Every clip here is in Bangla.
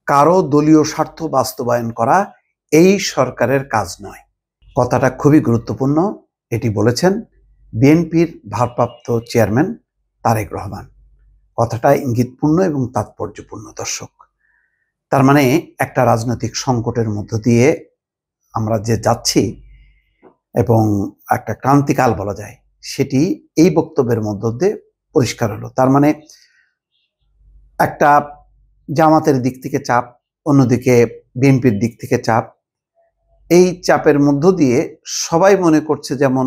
কারো দলীয় স্বার্থ বাস্তবায়ন করা এই সরকারের কাজ নয়। কথাটা খুবই গুরুত্বপূর্ণ। এটি বলেছেন বিএনপির ভারপ্রাপ্ত চেয়ারম্যান তারেক রহমান। কথাটা ইঙ্গিতপূর্ণ এবং তাৎপর্যপূর্ণ। দর্শক, তার মানে একটা রাজনৈতিক সংকটের মধ্য দিয়ে আমরা যে যাচ্ছি এবং একটা ক্রান্তিকাল বলা যায়, সেটি এই বক্তব্যের মধ্য দিয়ে পরিষ্কার হলো। তার মানে একটা জামাতের দিক থেকে চাপ, অন্যদিকে বিএনপির দিক থেকে চাপ। এই চাপের মধ্য দিয়ে সবাই মনে করছে যেমন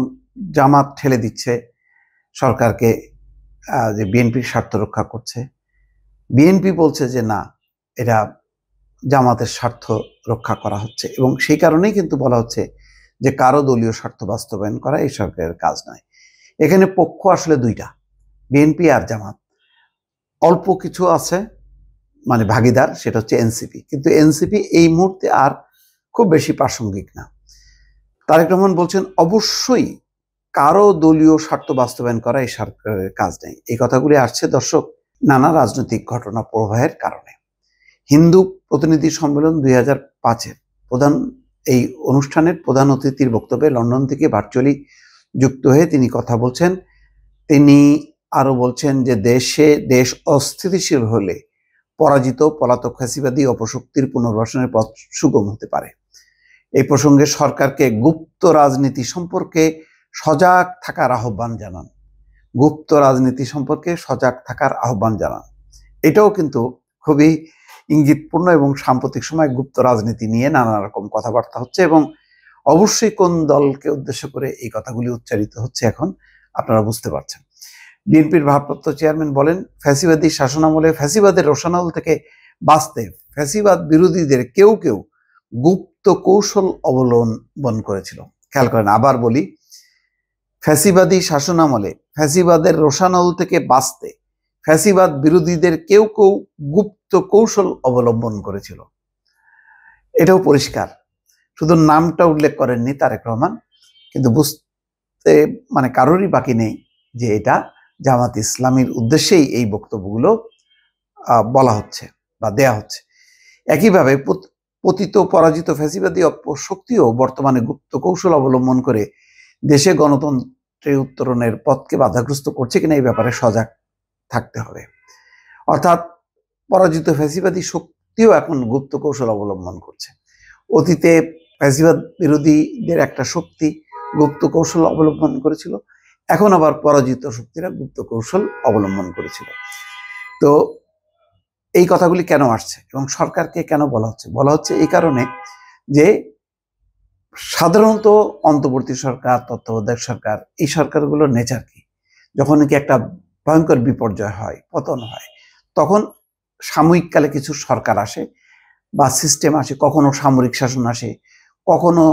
জামাত ঠেলে দিচ্ছে সরকারকে, যে বিএনপির স্বার্থ রক্ষা করছে। বিএনপি বলছে যে না, এটা জামাতের স্বার্থ রক্ষা করা হচ্ছে, এবং সেই কারণেই কিন্তু বলা হচ্ছে যে কারো দলীয় স্বার্থ বাস্তবায়ন করা এই সরকারের কাজ নয়। এখানে পক্ষ আসলে দুইটা, বিএনপি আর জামাত। অল্প কিছু আছে মানে ভাগিদার, সেটা হচ্ছে এনসিপি, কিন্তু এনসিপি এই মুহূর্তে আর খুব বেশি প্রাসঙ্গিক না। তারেক রহমান বলছেন অবশ্যই কারো দলীয় স্বার্থ বাস্তবায়ন করা এই সরকারের কাজ নেই। এই কথাগুলি আসছে দর্শক নানা রাজনৈতিক ঘটনা প্রবাহের কারণে। হিন্দু প্রতিনিধি সম্মেলন 2005-এর প্রধান এই অনুষ্ঠানের প্রধান অতিথির বক্তব্যে লন্ডন থেকে ভার্চুয়ালি যুক্ত হয়ে তিনি কথা বলছেন। তিনি আরো বলছেন যে দেশ অস্থিতিশীল হলে পরাজিত পলাতক ফ্যাসিবাদী অপশক্তির পুনর্বাসনের পথ সুগম হতে পারে। এই প্রসঙ্গে সরকারকে গুপ্ত রাজনীতি সম্পর্কে সজাগ থাকার আহ্বান জানান। গুপ্ত রাজনীতি সম্পর্কে সজাগ থাকার আহ্বান জানান, এটাও কিন্তু খুবই ইঙ্গিতপূর্ণ। এবং সাম্প্রতিক সময় গুপ্ত রাজনীতি নিয়ে নানা রকম কথাবার্তা হচ্ছে, এবং অবশ্যই কোন দলকে উদ্দেশ্য করে এই কথাগুলি উচ্চারিত হচ্ছে এখন আপনারা বুঝতে পারছেন। বিএনপির ভারপ্রাপ্ত চেয়ারম্যান বলেন, ফ্যাসিবাদী শাসনামলে ফ্যাসিবাদের রোষানল থেকে বাঁচতে ফ্যাসিবাদ বিরোধীদের কেউ কেউ গুপ্ত কৌশল অবলম্বন করেছিল। খেয়াল করেন, আবার বলি, ফ্যাসিবাদী শাসনামলে ফ্যাসিবাদের রোষানল থেকে বাঁচতে ফ্যাসিবাদ বিরোধীদের কেউ কেউ গুপ্ত কৌশল অবলম্বন করেছিল। এটাও পরিষ্কার, শুধু নামটা উল্লেখ করেননি তারেক রহমান, কিন্তু বুঝতে মানে কারোরই বাকি নেই যে এটা জামাত ইসলামীর উদ্দেশ্যেই এই বক্তব্যগুলো বলা হচ্ছে বা দেয়া হচ্ছে। একইভাবে পতিত পরাজিত ফ্যাসিবাদী শক্তিও বর্তমানে গুপ্ত কৌশল অবলম্বন করে দেশে গণতন্ত্রের উত্তরণের পথকে বাধাগ্রস্ত করছে কিনা এই ব্যাপারে সজাগ থাকতে হবে। অর্থাৎ পরাজিত ফ্যাসিবাদী শক্তিও এখন গুপ্ত কৌশল অবলম্বন করছে। অতীতে ফ্যাসিবাদ বিরোধীদের একটা শক্তি গুপ্ত কৌশল অবলম্বন করেছিল, এখন আবার পরাজিত শক্তিরা গুপ্ত কৌশল অবলম্বন করেছিল। তো এই কথাগুলি কেন আসছে এবং সরকারকে কেন বলা হচ্ছে? বলা হচ্ছে এই কারণে যে সাধারণত অন্তর্বর্তী সরকার, তত্ত্বাবধায়ক সরকার, এই সরকারগুলোর নেচার কি, যখন নাকি একটা ভয়ঙ্কর বিপর্যয় হয়, পতন হয়, তখন সাময়িককালে কিছু সরকার আসে বা সিস্টেম আসে, কখনো সামরিক শাসন আসে, কখনো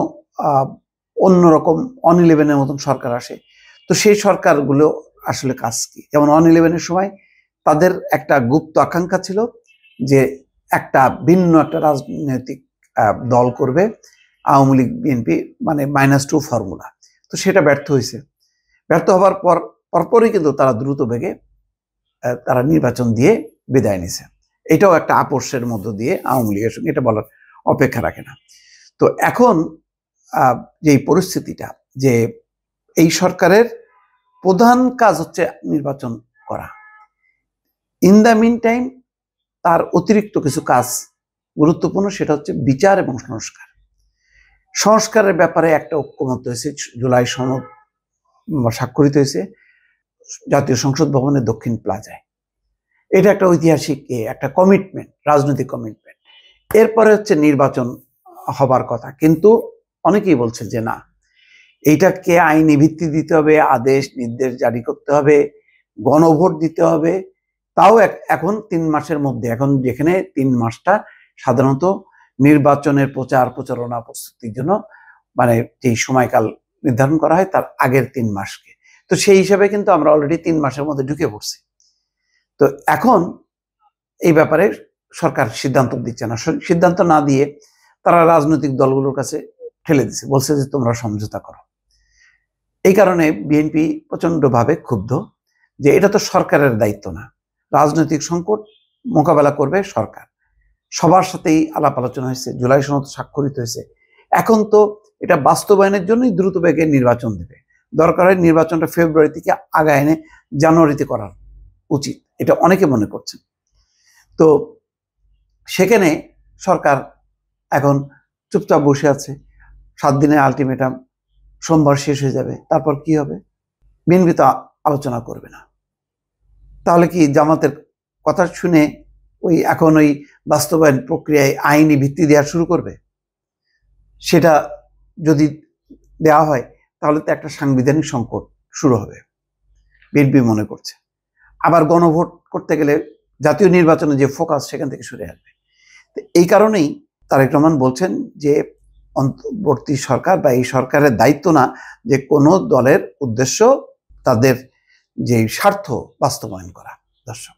অন্যরকম অন-11-এর মতন সরকার আসে। তো সেই সরকারগুলো আসলে কাজ কি? যেমন অন-11-এর সময় তাদের একটা গুপ্ত আকাঙ্ক্ষা ছিল যে একটা ভিন্ন একটা রাজনৈতিক দল করবে, আওয়ামী লীগ বিএনপি, মানে -2 ফর্মুলা। তো সেটা ব্যর্থ হয়েছে। ব্যর্থ হওয়ার পরপরই কিন্তু তারা দ্রুত বেগে তারা নির্বাচন দিয়ে বিদায় নিছে। এটাও একটা আপোষের মধ্য দিয়ে আওয়ামী লীগের সঙ্গে, এটা বলার অপেক্ষা রাখে না। তো এখন যে পরিস্থিতিটা, যে এই সরকারের প্রধান কাজ হচ্ছে নির্বাচন করা, ইন দ্য মিন টাইম তার অতিরিক্ত কিছু কাজ গুরুত্বপূর্ণ, সেটা হচ্ছে বিচার এবং সংস্কারের ব্যাপারে একটা ঐক্যমত হয়েছে। জুলাই সনদ স্বাক্ষরিত হয়েছে জাতীয় সংসদ ভবনের দক্ষিণ প্লাজায়। এটা একটা ঐতিহাসিক একটা কমিটমেন্ট, রাজনৈতিক কমিটমেন্ট। এরপরে হচ্ছে নির্বাচন হবার কথা, কিন্তু অনেকেই বলছে যে না, এইটাকে আইনি ভিত্তি দিতে হবে, আদেশ নির্দেশ জারি করতে হবে, গণভোট দিতে হবে। তাও এখন 3 মাসের মধ্যে, এখন যেখানে 3 মাসটা সাধারণত নির্বাচনের প্রচারণা প্রস্তুতির জন্য মানে যেই সময়কাল নির্ধারণ করা হয় তার আগের 3 মাসকে, তো সেই হিসাবে কিন্তু আমরা অলরেডি 3 মাসের মধ্যে ঢুকে পড়ছি। তো এখন এই ব্যাপারে সরকার সিদ্ধান্ত দিচ্ছে না। সিদ্ধান্ত না দিয়ে তারা রাজনৈতিক দলগুলোর কাছে ঠেলে দিচ্ছে, বলছে যে তোমরা সমঝোতা করো। এই কারণে বিএনপি প্রচন্ডভাবে ক্ষুব্ধ যে এটা তো সরকারের দায়িত্ব না, রাজনৈতিক সংকট মোকাবেলা করবে সরকার। সবার সাথেই আলাপ আলোচনা হয়েছে, জুলাই সনদ স্বাক্ষরিত হয়েছে। এখন তো এটা বাস্তবায়নের জন্যই দ্রুত বেগে নির্বাচন দেবে। দরকার হয় নির্বাচনটা ফেব্রুয়ারি থেকে আগায় এনে জানুয়ারিতে করা উচিত, এটা অনেকে মনে করছেন। তো সেখানে সরকার এখন চুপচাপ বসে আছে। 7 দিনের আলটিমেটাম, সোমবার শেষ হয়ে যাবে, তারপর কি হবে? বিএনপি তো আলোচনা করবে না। তাহলে কি জামাতের কথা শুনে এখন ওই বাস্তবায়ন প্রক্রিয়ায় আইনি ভিত্তি দেওয়া শুরু করবে? সেটা যদি দেওয়া হয় তাহলে তো একটা সাংবিধানিক সংকট শুরু হবে, বিএনপি মনে করছে। আবার গণভোট করতে গেলে জাতীয় নির্বাচনে যে ফোকাস সেখান থেকে সরে আসবে। এই কারণেই তারেক রহমান বলছেন যে অন্তর্বর্তী সরকার বা এই সরকারের দায়িত্ব না যে কোনো দলের উদ্দেশ্য তাদের যে স্বার্থ বাস্তবায়ন করা। দর্শক।